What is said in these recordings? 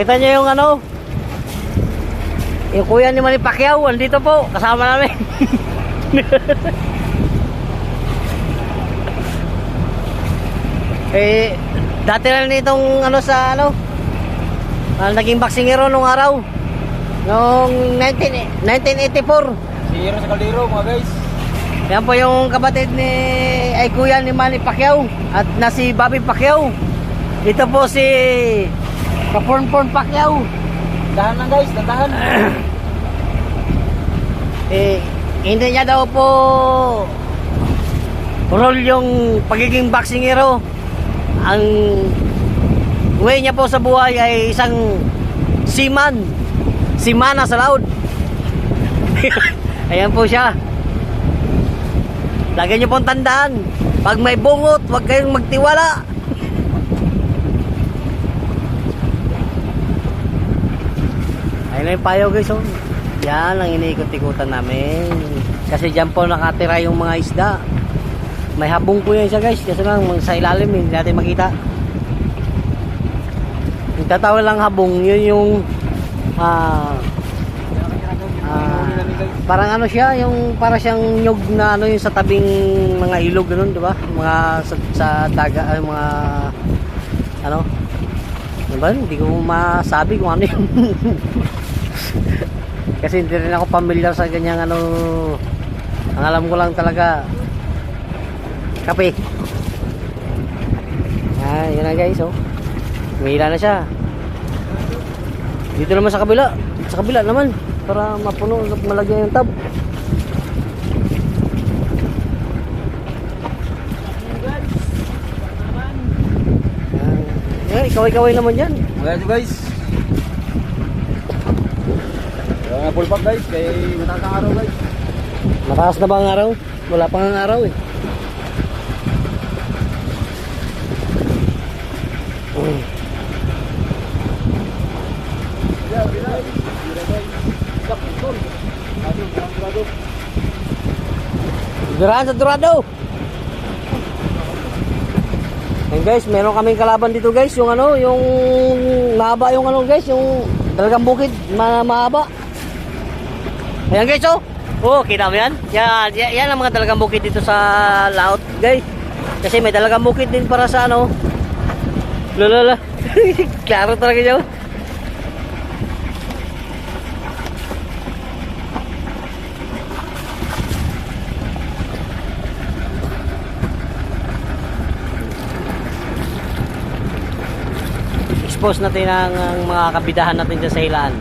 Nakita niyo yung ano? Yung kuya ni Manny Pacquiao, andito po, kasama namin. Eh, dati lang nitong ano sa ano, naging boxingero nung araw. Noong 1984. Si Hero sa Caldero mga guys. Yan po yung kapatid ni ay kuya ni Manny Pacquiao at na si Bobby Pacquiao. Ito po si Kaporn Pacquiao. Dahan lang guys, dahan. Hindi niya daw po role yung pagiging boxingero. Ang way niya po sa buhay ay isang seaman. Simana sa laod. Ayan po siya. Lagi niyo pong tandaan, pag may bungot, huwag kayong magtiwala. Ayun na yung payo guys, oh. Yan ang iniikot-ikutan namin. Kasi dyan po nakatira yung mga isda. May habong po yan siya guys, kasi lang sa ilalim hindi natin makita. Yung tatawag lang habong, yun yung parang ano siya, yung para siyang nyug na ano yung sa tabing mga ilog ganun, di ba? Mga sa daga, mga ano? Diba? Hindi ko masabi kung ano yun. Kasi hindi rin ako familiar sa ganyang ano. Ang alam ko lang talaga kape. Yun na guys, oh. Umihila na siya. Dito naman sa kabila. Sa kabila naman. Para mapuno, malagyan yung tab. Kaway-kaway naman yan. Mga guys. Kaya nga full pack guys, kaya mataas ang araw guys. Mataas na ba ang araw? Wala pang ang araw eh. Durado, durado. Ayan guys, meron kaming kalaban dito guys, yung ano, yung mahaba yung ano guys, yung talagang bukid, mahaba. Ayan guys, oh. Oh, kita mo yan? Yan ang mga talagang bukid dito sa laot guys. Kasi may talagang bukid din para sa ano. Lala. Klaro talaga siya. Expose natin ang mga kabidahan natin dyan sa hilaan.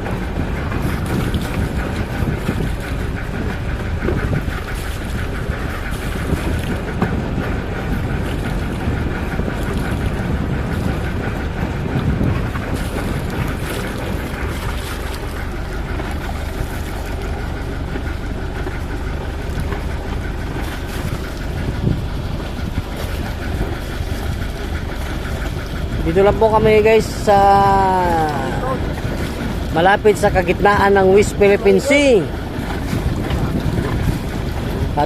Dito lang po kami guys sa malapit sa kagitnaan ng West Philippine Sea. At